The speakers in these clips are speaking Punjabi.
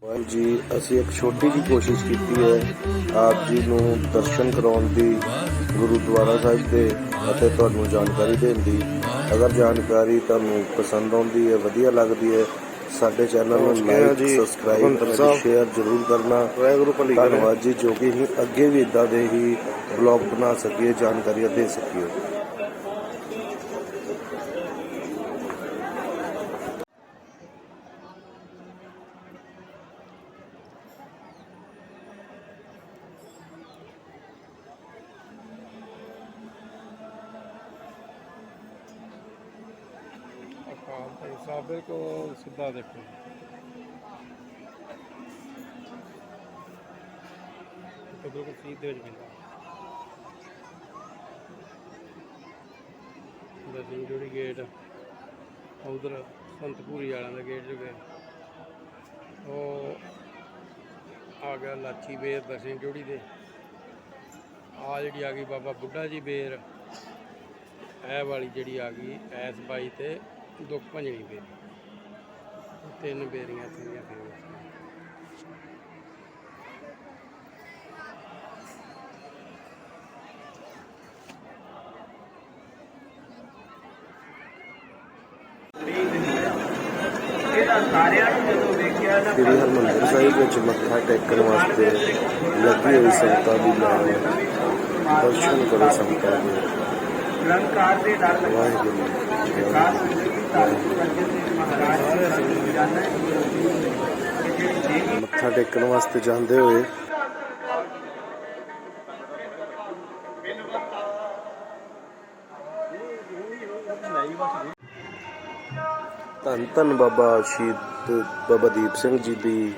ਵਾਹਿਗੁਰੂ ਜੀ, ਅਸੀਂ ਇੱਕ ਛੋਟੀ ਜਿਹੀ ਕੋਸ਼ਿਸ਼ ਕੀਤੀ ਹੈ ਆਪ ਜੀ ਨੂੰ ਦਰਸ਼ਨ ਕਰਾਉਣ ਦੀ ਗੁਰਦੁਆਰਾ ਸਾਹਿਬ ਦੇ ਅਤੇ ਤੁਹਾਨੂੰ ਜਾਣਕਾਰੀ ਦੇਣ ਦੀ। ਅਗਰ ਜਾਣਕਾਰੀ ਤੁਹਾਨੂੰ ਪਸੰਦ ਆਉਂਦੀ ਹੈ, ਵਧੀਆ ਲੱਗਦੀ ਹੈ, ਸਾਡੇ ਚੈਨਲ ਨੂੰ ਲਾਈਕ ਸਬਸਕ੍ਰਾਈਬ ਅਤੇ ਸ਼ੇਅਰ ਜ਼ਰੂਰ ਕਰਨਾ। ਧੰਨਵਾਦ ਜੀ, ਜੋ ਕਿ ਅਸੀਂ ਅੱਗੇ ਵੀ ਇੱਦਾਂ ਦੇ ਹੀ ਬਲੌਗ ਬਣਾ ਸਕੀਏ, ਜਾਣਕਾਰੀਆਂ ਦੇ ਸਕੀਏ। अकाल तख्त साहब बिल्कुल सीधा देखो, तो बिल्कुल सीधे पैंदा दर्शन जोड़ी गेट। उधर संतपुरी वालों का गेट जो गया वो आ गया लाची बेर दर्शन जोड़ी दे। आ जी आ गई बाबा बुढ़ा जी बेर। ए वाली जी आ गई ऐस बाई ते दुख भंजनी बेरी। तीन बेरियां थोड़ियां फेमस ने। श्री हरमंदिर साहिब ਵਿੱਚ ਮੱਥਾ ਟੇਕਣ ਵਾਸਤੇ ਲੱਗੀ ਹੋਈ ਸੰਗਤਾਂ ਦੀ ਲਾਈਨ। ਦਰਸ਼ਨ ਕਰੋ ਸੰਗਤਾਂ ਦੇ। ਵਾਹਿਗੁਰੂ ਮੱਥਾ ਟੇਕਣ ਵਾਸਤੇ ਜਾਂਦੇ ਹੋਏ ਧੰਨ ਧੰਨ ਬਾਬਾ ਸ਼ਹੀਦ ਬਾਬਾ ਦੀਪ ਸਿੰਘ ਜੀ ਦੀ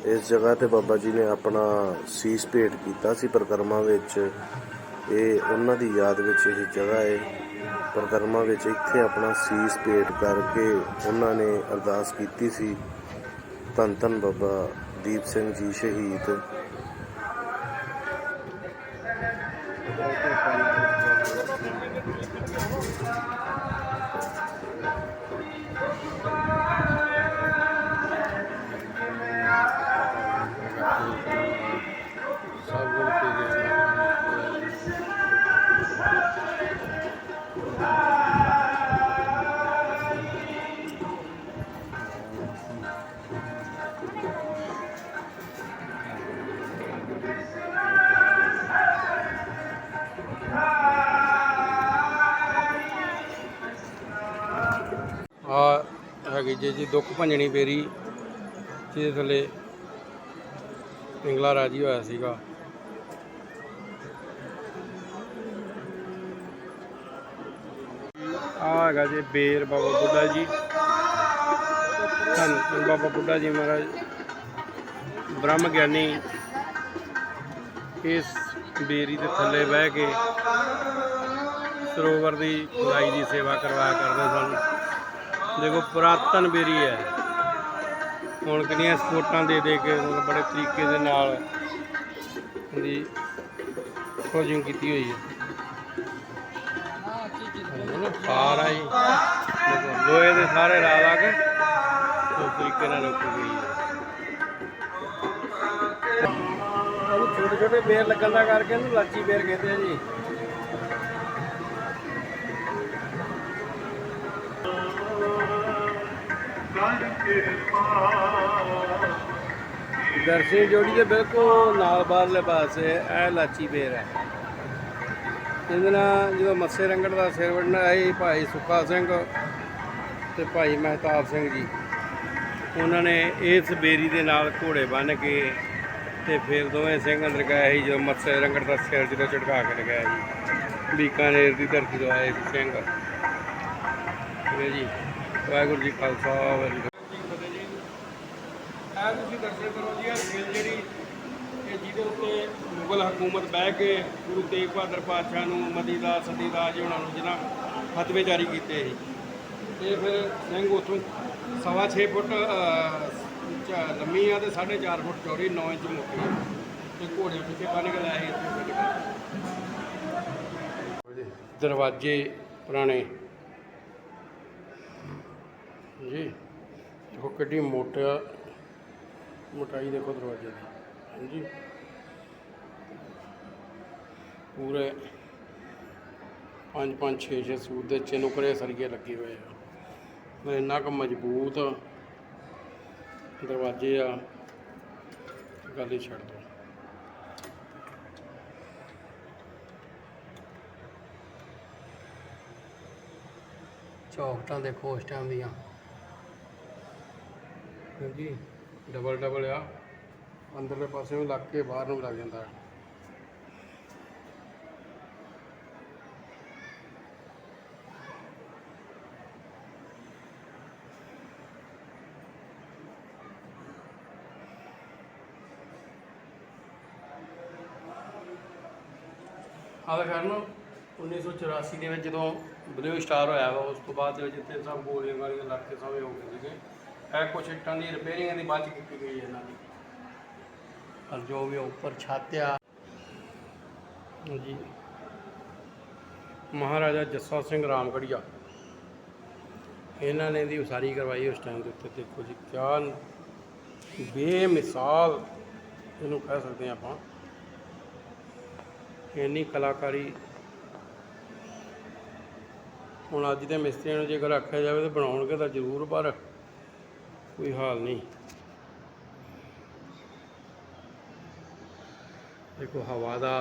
ਇਸ ਜਗ੍ਹਾ ਤੇ ਬਾਬਾ ਜੀ ਨੇ ਆਪਣਾ ਸੀਸ ਭੇਟ ਕੀਤਾ ਸੀ ਪਰਿਕਰਮਾ ਵਿੱਚ। ਇਹ ਉਹਨਾਂ ਦੀ ਯਾਦ ਵਿੱਚ ਇਹ ਜਗ੍ਹਾ ਹੈ। ਪਰਿਕਰਮਾ ਵਿੱਚ ਇੱਥੇ ਆਪਣਾ ਸੀਸ ਭੇਟ ਕਰਕੇ ਉਹਨਾਂ ਨੇ ਅਰਦਾਸ ਕੀਤੀ ਸੀ। ਧੰਨ ਧੰਨ ਬਾਬਾ ਦੀਪ ਸਿੰਘ ਜੀ ਸ਼ਹੀਦ। हैगी जी दुख भंजनी बेरी जिहदे थल्ले पिंगला राजी होया सीगा। हैगा जी बेर बाबा बुढ़ा जी। धन बाबा बुढ़ा जी महाराज ब्रह्म ज्ञानी इस बेरी के थल्ले बह के सरोवर की खुदाई की सेवा करवाया करते सन। देखो पुरातन बेरी है, हुण कितनियां सपोर्टां दे के मतलब बड़े तरीके दे नाल इहदी खोजिंग की हुई है। सारा ही देखो लोहे के सारे ला ला के उस तरीके नाल रखी गई है। छोटे छोटे बेर लगन का करके लाची बेर कहते हैं जी। दर्शन जोड़ी के बिल्कुल नाल बाहरले पासे यह लाची बेर है। जो मत्से रंगड़ का सिर वढ़ना है भाई सुखा सिंह ते भाई महताब सिंह जी, उन्होंने इस बेरी के नाल घोड़े बन के ते फिर दोवें सिंह अंदर गए ही। जो मत्से रंगड़ का सिर जो झटका के गया जी बीकानेर की धरती तो आए सिंह। ठीक है जी। वाहिगुरू जी खालसा वाहिगुरू दर्शन करो जी। रेल जी जिहदे उत्ते मुगल हुकूमत बह के गुरु तेग बहादुर पातशाह नूं मतीदास सतीदास जी होणां नूं जिन्हां फतवे जारी कीते ये फिर सिंह उत्थों 6.25 फुट लम्मी आ ते 4.5 फुट चौड़ी 9 इंच मोटी है। ते घोड़े पिछे बन के लाए इत्थे दरवाजे पुराने जी। देखो किड्डी मोटा मोटाई देखो दरवाजे की, हाँ जी, पूरे 5-5 6-6 सूट के चिनुकरे सरिये लगे हुए हैं। इन्ना क मजबूत दरवाजे आ, गल ही छड़ दो। चौखटा देखो उस टाइम दियाँ, हाँ जी, डबल डबल आ, अंदरले पासे भी लग के बाहर में लग जाता है। हाल खैर ना 1984 के जो ब्लू स्टार होया वा, उस तो बाद जितने सब गोलियां गालियां लग के सब हो गए थे। है कुछ इट्टां की रिपेयरिंग की बाद की गई है इन्होंने, और जो भी ऊपर छत आ जी, महाराजा जस्सा सिंह रामगढ़िया इन्होंने दी उसारी करवाई उस टाइम के उत्ते। देखो जी क्या बेमिसाल इनू कह सकते हैं आप, इन्नी कलाकारी। हुण अज के मिस्त्रियों जो अगर आख्या जाए तो बनाउणगे तो जरूर, पर कोई हाल नहीं। देखो हवा का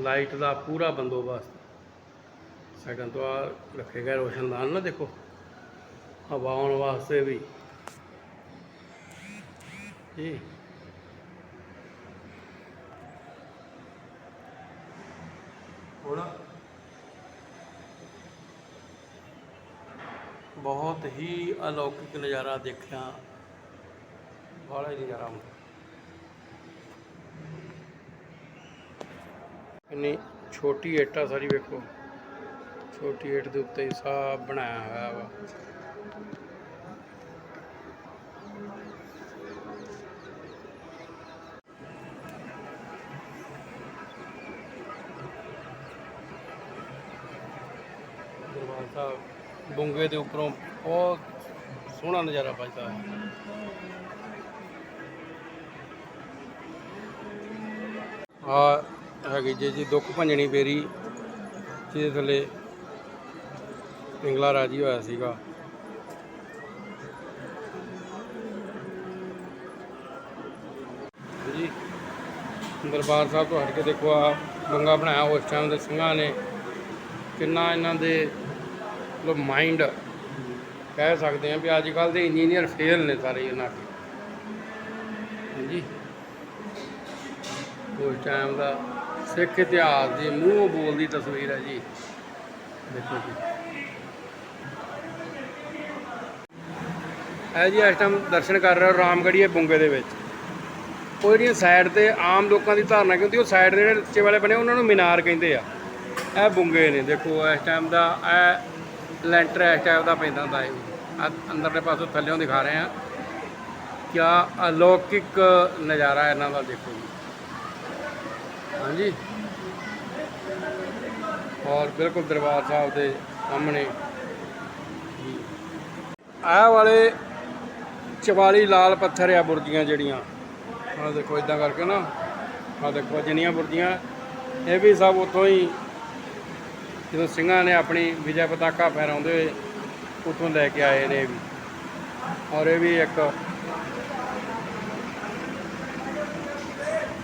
लाइट का पूरा बंदोबस्त साइडों तो आ रखे गए रोशनदान ना, देखो हवा आने वास्ते भी जी। हुण बहुत ही अलौकिक नज़ारा देखा, बड़ा ही नज़ारा ਹੁੰਦਾ। इन्नी छोटी इट आ सारी, वेखो छोटी इट के उत्ते ही सब बनाया हुआ वा। दरबार साहब बुंगे के उपरों बहुत सोहना नज़ारा बजता है। हैगी जी दुख भंजनी बेरी जिहदे थल्ले पिंगला राजी होया सीगा। जी दरबार साहब तो हट के देखो आ बंगा बनाया उस टाइम के सिंघां ने, किन्ना इन्हां दे मतलब माइंड कह सकते हैं भी अजकल के इंजीनियर फेल ने सारे इन्हां के जी। उस टाइम का सिख इतिहास की मूँह बोलती तस्वीर है जी, देखो जी। है जी इस टाइम दर्शन कर रहे हो रामगढ़िया बुंगे दे विच। ਉਹ ਜਿਹੜੀਆਂ ਸਾਈਡ ਤੇ ਆਮ ਲੋਕਾਂ ਦੀ ਧਾਰਨਾ ਕਿ ਹੁੰਦੀ, ਉਹ ਸਾਈਡ ਦੇ ਜਿਹੜੇ ਉੱਚੇ ਵਾਲੇ ਬਣੇ ਉਹਨਾਂ ਨੂੰ ਮੀਨਾਰ ਕਹਿੰਦੇ ਆ। ਇਹ ਬੁੰਗੇ ਨੇ ਦੇਖੋ ਇਸ ਟਾਈਮ ਦਾ, ਇਹ ਲੈਂਟਰ ਇਸ ਟਾਈਪ ਦਾ ਪੈਂਦਾ ਹੁੰਦਾ ਹੈ। ਅੰਦਰਲੇ ਪਾਸੋਂ ਥੱਲਿਓਂ ਦਿਖਾ ਰਹੇ ਆ, ਕਿਆ ਅਲੌਕਿਕ ਨਜ਼ਾਰਾ ਇਹਨਾਂ ਦਾ ਦੇਖੋ ਜੀ। हाँ जी, और बिल्कुल दरबार साहब के सामने आह वाले 44 लाल पत्थर आ बुरजियाँ जड़ियाँ, हाँ देखो इदा करके ना, हाँ देखो जिन्नियां बुरजियाँ ये भी सब उत्थों ही जो सिंघां ने अपनी विजय पताका फहराते हुए उत्थों लैके आए ने भी। और ये भी एक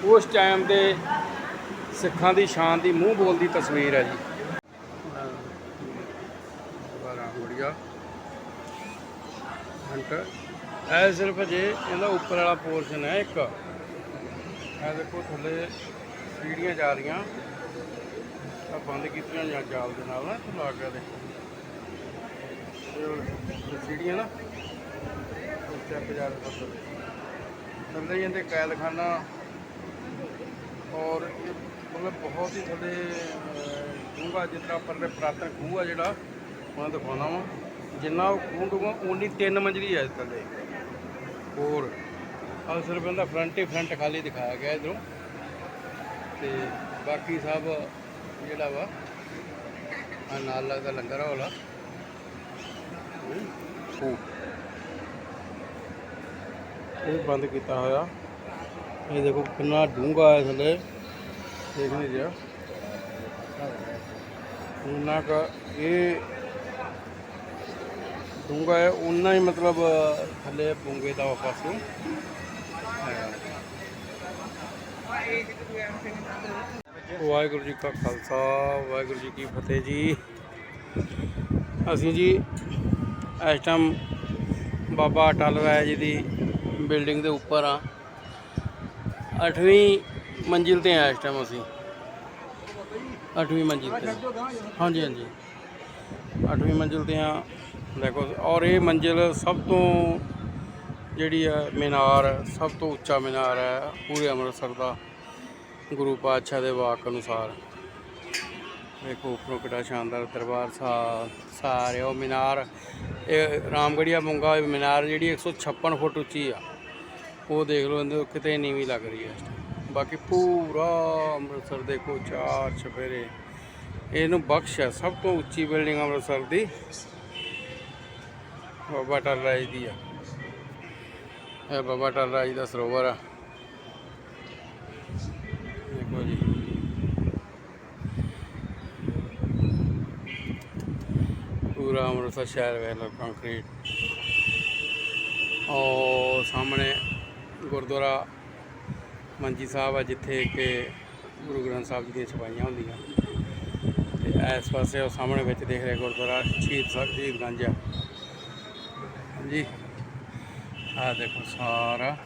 उस टाइम के सिखां की शान की मूँह बोलती तस्वीर है जी। रामगढ़िया हंट है सिर्फ जे इहदा उपर वाला पोर्शन है एक, देखो थल्ले सीढ़ियाँ जा रही बंद की जाल के नाल ना ला के, देखो सीढ़ियाँ ना स्टैप जा रहे थल्ले इहदे कैदखाना, और मतलब बहुत ही थोड़े खूह जिस तरह परले पुरातन खूह है जोड़ा मैं दिखाना वा, जिन्ना खूह डूंगा उन्नी 3 मंजिली है थले। और अब सिर्फ इनका फ्रंट ही फ्रंट खाली दिखाया गया इधरों, तो बाकी सब जोड़ा वा नाल लगता लंगर वाला ਇਹ ਬੰਦ ਕੀਤਾ ਹੋਇਆ। ਇਹ ਦੇਖੋ ਕਿੰਨਾ ਡੂੰਘਾ ਹੈ ਥੱਲੇ, ਦੇਖ ਨਹੀਂ ਰਿਹਾ ਉਹਨਾਂ का ਇਹ ਡੂੰਘਾ ਹੈ ਉਨਾ ਹੀ, ਮਤਲਬ ਥੱਲੇ ਬੁੰਗੇ ਦਾ ਪਾਸੇ ਵਾਹਿਗੁਰੂ ਜੀ ਕਾ ਖਾਲਸਾ ਵਾਹਿਗੁਰੂ ਜੀ ਕੀ ਫਤਿਹ ਜੀ। ਅਸੀਂ ਜੀ ਇਸ ਟਾਈਮ ਬਾਬਾ ਅਟਲ ਰਾਏ ਜੀ ਦੀ ਬਿਲਡਿੰਗ ਦੇ ਉੱਪਰ ਆ, 8ਵੀਂ ਮੰਜ਼ਿਲ ਤੇ ਆ ਇਸ ਟਾਈਮ ਅਸੀਂ, 8ਵੀਂ ਮੰਜ਼ਿਲ ਤੇ। ਹਾਂਜੀ ਹਾਂਜੀ 8ਵੀਂ ਮੰਜ਼ਿਲ ਤੇ ਆ ਦੇਖੋ। ਔਰ ਇਹ ਮੰਜ਼ਿਲ ਸਭ ਤੋਂ ਜਿਹੜੀ ਹੈ ਮੀਨਾਰ, ਸਭ ਤੋਂ ਉੱਚਾ ਮੀਨਾਰ ਹੈ ਪੂਰੇ ਅੰਮ੍ਰਿਤਸਰ ਦਾ ਗੁਰੂ ਪਾਤਸ਼ਾਹ ਦੇ ਵਾਕ ਅਨੁਸਾਰ। ਦੇਖੋ ਉੱਪਰੋਂ ਕਿੱਡਾ ਸ਼ਾਨਦਾਰ ਦਰਬਾਰ ਸਾਹਿਬ, ਸਾਰੇ ਉਹ ਮੀਨਾਰ। ਇਹ ਰਾਮਗੜੀਆ ਮੁੰਗਾ ਮੀਨਾਰ ਜਿਹੜੀ 156 ਫੁੱਟ ਉੱਚੀ ਆ, ਉਹ ਦੇਖ ਲਓ ਇਹਦੇ ਕਿਤੇ ਨੀਵੀਂ ਲੱਗ ਰਹੀ ਹੈ। ਬਾਕੀ ਪੂਰਾ ਅੰਮ੍ਰਿਤਸਰ ਦੇਖੋ ਚਾਰ ਚੁਫੇਰੇ, ਇਹਨੂੰ ਬਖਸ਼ ਹੈ ਸਭ ਤੋਂ ਉੱਚੀ ਬਿਲਡਿੰਗ ਅੰਮ੍ਰਿਤਸਰ ਦੀ, ਬਾਬਾ ਅਟਲ ਰਾਏ ਦੀ ਆ। ਇਹ ਬਾਬਾ ਅਟਲ ਰਾਏ ਦਾ ਸਰੋਵਰ ਆ, ਦੇਖੋ ਜੀ। ਪੂਰਾ ਅੰਮ੍ਰਿਤਸਰ ਸ਼ਹਿਰ ਵੇਖ ਲਓ ਕੰਕਰੀਟ। ਉਹ ਸਾਹਮਣੇ ਗੁਰਦੁਆਰਾ ਮੰਜੀ ਸਾਹਿਬ ਆ, ਜਿੱਥੇ ਕਿ ਗੁਰੂ ਗ੍ਰੰਥ ਸਾਹਿਬ ਜੀ ਦੀਆਂ ਛਪਾਈਆਂ ਹੁੰਦੀਆਂ। ਤੇ ਇਸ ਪਾਸੇ ਉਹ ਸਾਹਮਣੇ ਵਿੱਚ ਦੇਖ ਰਹੇ ਗੁਰਦੁਆਰਾ ਸ਼ਹੀਦ ਗੰਜ ਆ ਜੀ। ਆਹ ਦੇਖੋ ਸਾਰਾ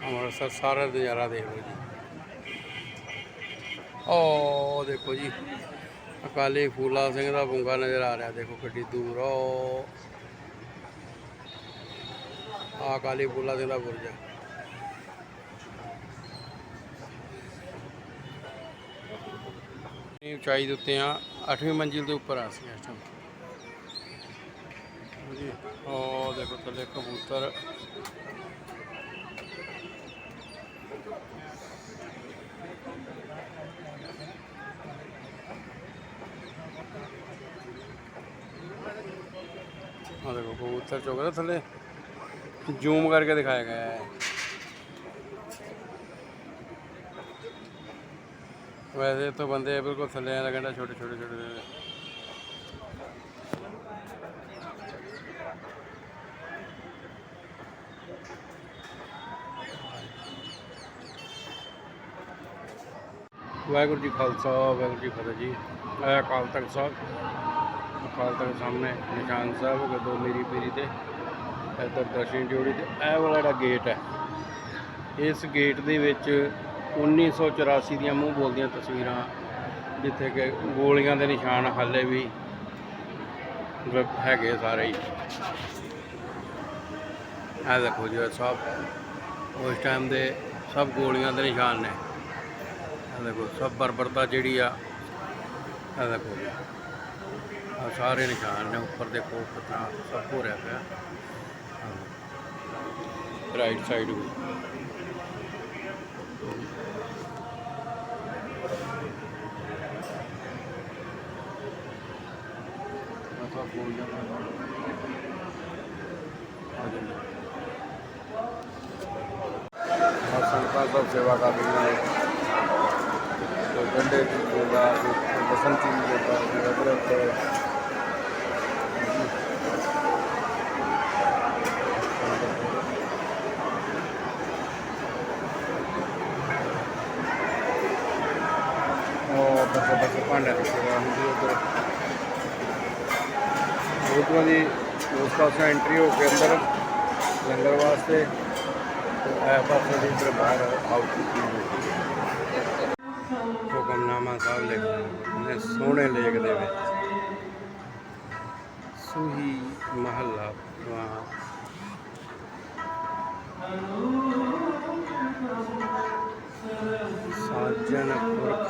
ਅੰਮ੍ਰਿਤਸਰ, ਸਾਰਾ ਨਜ਼ਾਰਾ ਦੇਖ ਲਓ ਜੀ। ਉਹ ਦੇਖੋ ਜੀ ਅਕਾਲੀ ਫੂਲਾ ਸਿੰਘ ਦਾ ਬੁੰਗਾ ਨਜ਼ਰ ਆ ਰਿਹਾ, ਦੇਖੋ ਕਿੱਡੀ ਦੂਰ। ਉਹ ਅਕਾਲੀ ਫੂਲਾ ਸਿੰਘ ਦਾ ਬੁਰਜ। ਉਚਾਈ ਦੇ ਉੱਤੇ ਆ, 8ਵੀਂ ਮੰਜ਼ਿਲ ਦੇ ਉੱਪਰ ਆ ਸੀ ਇਸ ਟਾਈਮ ਜੀ। ਉਹ ਦੇਖੋ ਥੱਲੇ ਕਬੂਤਰ। ਆ ਦੇਖੋ ਕਬੂਤਰ ਚੁੱਕ ਰਿਹਾ ਥੱਲੇ, ਜ਼ੂਮ ਕਰਕੇ ਦਿਖਾਇਆ ਗਿਆ ਹੈ। वैसे तो बंदे बिल्कुल थले लगेंगे, छोटे छोटे छोटे। वाहिगुरू जी खालसा वाहिगुरू जी फतेह जी। अकाल तख्त साहब, अकाल तख्त सामने निशान साहब दो मेरी पीरी ते इधर दर्शन जोड़ी। ते यह वाला जिहड़ा गेट है, इस गेट दे विच 1984 ਦੀਆਂ ਮੂੰਹ ਬੋਲਦੀਆਂ ਤਸਵੀਰਾਂ, ਜਿੱਥੇ ਕਿ ਗੋਲੀਆਂ ਦੇ ਨਿਸ਼ਾਨ ਹਾਲੇ ਵੀ ਹੈਗੇ ਸਾਰੇ ਹੀ। ਇਹ ਦੇਖੋ ਜੀ ਸਭ ਉਸ ਟਾਈਮ ਦੇ ਸਭ ਗੋਲੀਆਂ ਦੇ ਨਿਸ਼ਾਨ ਨੇ। ਇਹ ਦੇਖੋ ਸਭ ਬਰਬਰਤਾ ਜਿਹੜੀ ਆ, ਇਹ ਦੇਖੋ ਜੀ ਆ ਸਾਰੇ ਨਿਸ਼ਾਨ ਨੇ। ਉੱਪਰ ਦੇਖੋ ਕਿतना ਸਭ ਹੋ ਰਿਹਾ ਪਿਆ ਰਾਈਟ ਸਾਈਡ ਵੀ। संगतां सब सेवा कर रही है, कोई गंढे की देगा, कोई लसन चीनी देता, कोई अदरक। बस बस भांडे की सेवा होंगी उधर जी। उस पास एंट्री हो के अंदर लंगर वास्ते, पास इधर बाहर आउट की हुक्मनामा साहब लिखे सोहने लेक दे सूही महला साजन पुरख।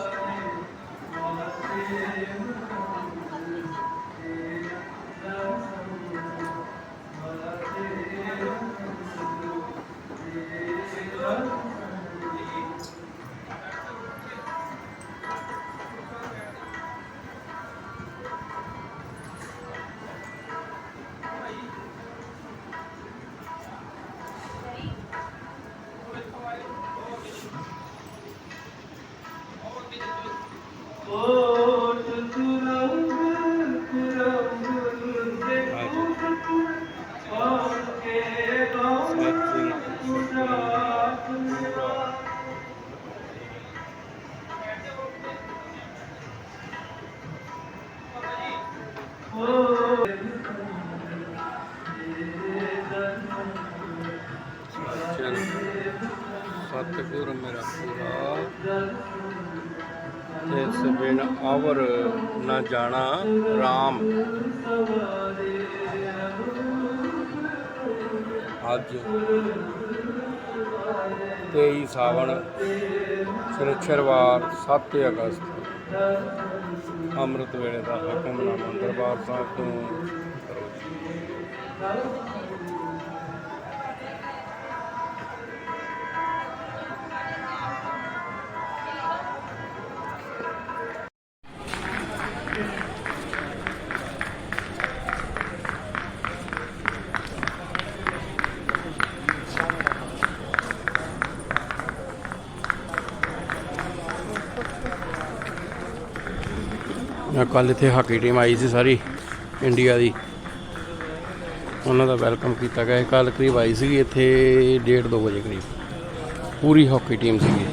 ਸਤਿਗੁਰ ਮੇਰਾ ਪੂਰਾ ਇਸ ਬਿਨ ਆਵਰ ਨਾ ਜਾਣਾ ਰਾਮ। ਅੱਜ 23 ਸਾਵਣ ਸ਼ਨੀਚਰਵਾਰ 7 ਅਗਸਤ ਅੰਮ੍ਰਿਤ ਵੇਲੇ ਦਾ ਹੁਕਮਨਾਮਾ ਦਰਬਾਰ ਸਾਹਿਬ ਤੋਂ ਕਰੋ ਜੀ। ਕੱਲ੍ਹ ਇੱਥੇ ਹਾਕੀ ਟੀਮ ਆਈ ਸੀ ਸਾਰੀ ਇੰਡੀਆ ਦੀ, ਉਹਨਾਂ ਦਾ ਵੈਲਕਮ ਕੀਤਾ ਗਿਆ। ਕੱਲ੍ਹ ਕਰੀਬ ਆਈ ਸੀਗੀ ਇੱਥੇ 1:30-2 ਵਜੇ ਕਰੀਬ, ਪੂਰੀ ਹਾਕੀ ਟੀਮ ਸੀਗੀ।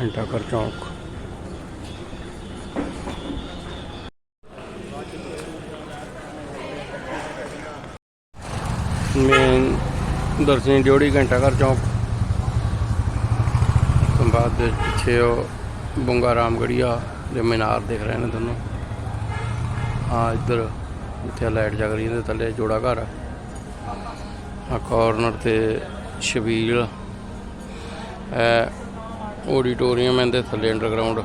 ਘੰਟਾ ਘਰ ਚੌਂਕ ਮੇਨ ਦਰਸ਼ਨੀ ਡਿਓੜੀ ਘੰਟਾ ਘਰ ਚੌਂਕ ਤੋਂ ਬਾਅਦ ਦੇ ਪਿੱਛੇ ਉਹ ਬੁੰਗਾ ਰਾਮਗੜੀਆ ਦੇ ਮੀਨਾਰ ਦਿਖ ਰਹੇ ਨੇ ਤੁਹਾਨੂੰ। ਹਾਂ ਇੱਧਰ ਜਿੱਥੇ ਲਾਈਟ ਜਗ ਰਹੀ ਇਹਦੇ ਥੱਲੇ ਜੋੜਾ ਘਰ ਆ ਕਾਰਨਰ ਤੇ ਛਬੀਲ ਆਡੀਟੋਰੀਅਮ ਇਹਦੇ ਥੱਲੇ ਅੰਡਰਗਰਾਊਂਡ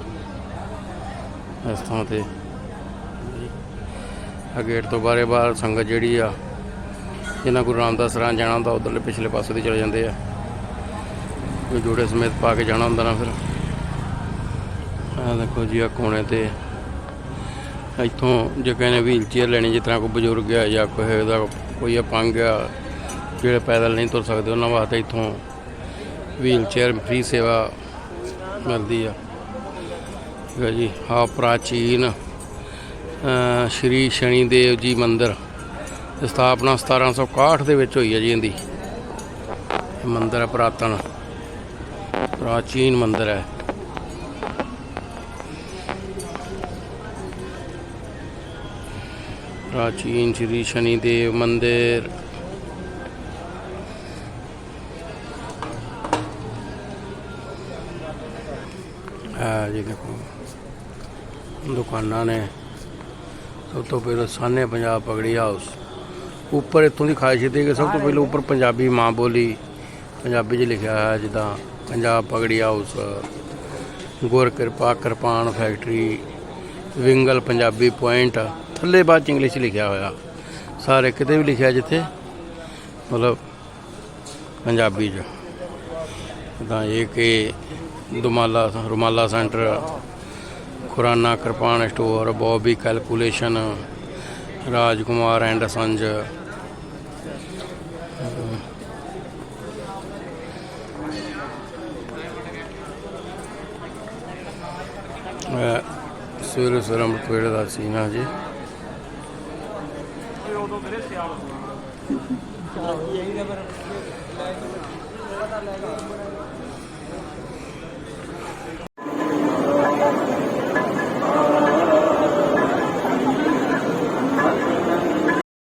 ਇਸ ਥਾਂ ਤੇ ਆ ਗੇਟ ਤੋਂ ਬਾਹਰ ਸੰਗਤ ਜਿਹੜੀ ਆ ਜਿਨ੍ਹਾਂ ਗੁਰੂ ਰਾਮਦਾਸ ਰਾਂ ਜਾਣਾ ਹੁੰਦਾ ਉੱਧਰਲੇ ਪਿਛਲੇ ਪਾਸੇ ਦੀ ਚਲੇ ਜਾਂਦੇ ਆ, ਕੋਈ ਜੋੜੇ ਸਮੇਤ ਪਾ ਕੇ ਜਾਣਾ ਹੁੰਦਾ ਨਾ। ਫਿਰ ਆਹ ਦੇਖੋ ਜੀ ਆ ਕੋਣੇ 'ਤੇ ਇੱਥੋਂ ਜੇ ਕਿਸੇ ਨੇ ਵੀਲ ਚੇਅਰ ਲੈਣੀ, ਜਿਸ ਤਰ੍ਹਾਂ ਕੋਈ ਬਜ਼ੁਰਗ ਆ ਜਾਂ ਕਿਸੇ ਦਾ ਕੋਈ ਅਪੰਗ ਆ ਜਿਹੜੇ ਪੈਦਲ ਨਹੀਂ ਤੁਰ ਸਕਦੇ, ਉਹਨਾਂ ਵਾਸਤੇ ਇੱਥੋਂ ਵੀਲ ਚੇਅਰ ਫ੍ਰੀ ਸੇਵਾ ਮਿਲਦੀ ਆ। ਠੀਕ ਹੈ ਜੀ। ਆਹ ਪ੍ਰਾਚੀਨ ਸ਼੍ਰੀ ਸ਼ਨੀ ਦੇਵ ਜੀ ਮੰਦਿਰ ਦੀ ਸਥਾਪਨਾ 1761 ਦੇ ਵਿੱਚ ਹੋਈ ਹੈ ਜੀ ਇਹਦੀ। ਇਹ ਮੰਦਿਰ ਹੈ ਪੁਰਾਤਨ ਪ੍ਰਾਚੀਨ ਮੰਦਿਰ ਹੈ। ਪ੍ਰਾਚੀਨ ਸ਼੍ਰੀ ਸ਼ਨੀ ਦੇਵ ਮੰਦਿਰ। ਹੈ ਜੀ ਦੇਖੋ ਦੁਕਾਨਾਂ ਨੇ। ਸਭ ਤੋਂ ਪਹਿਲਾਂ ਸਾਹਨੇ ਪੰਜਾਬ ਪਗੜੀ ਹਾਊਸ। ਉੱਪਰ ਇੱਥੋਂ ਦੀ ਖਾਸੀਅਤ ਹੈ ਕਿ ਸਭ ਤੋਂ ਪਹਿਲਾਂ ਉੱਪਰ ਪੰਜਾਬੀ ਮਾਂ ਬੋਲੀ ਪੰਜਾਬੀ 'ਚ ਲਿਖਿਆ ਹੋਇਆ, ਜਿੱਦਾਂ ਪੰਜਾਬ ਪਗੜੀ ਹਾਊਸ, ਗੁਰ ਕਿਰਪਾ ਕਿਰਪਾਨ ਫੈਕਟਰੀ, ਵਿੰਗਲ ਪੰਜਾਬੀ ਪੁਆਇੰਟ। ਥੱਲੇ ਬਾਅਦ 'ਚ ਇੰਗਲਿਸ਼ 'ਚ ਲਿਖਿਆ ਹੋਇਆ, ਸਾਰੇ ਕਿਤੇ ਵੀ ਲਿਖਿਆ ਜਿੱਥੇ ਮਤਲਬ ਪੰਜਾਬੀ 'ਚ। ਤਾਂ ਇਹ ਕਿ Rumala centre, Khurana kirpan store, Bobby calculation, Rajkumar and sons. ਸਵੇਰੇ ਸਵੇਰੇ ਅੰਮ੍ਰਿਤ ਵੇਲੇ ਦਾ ਸੀਨ ਆ ਜੀ।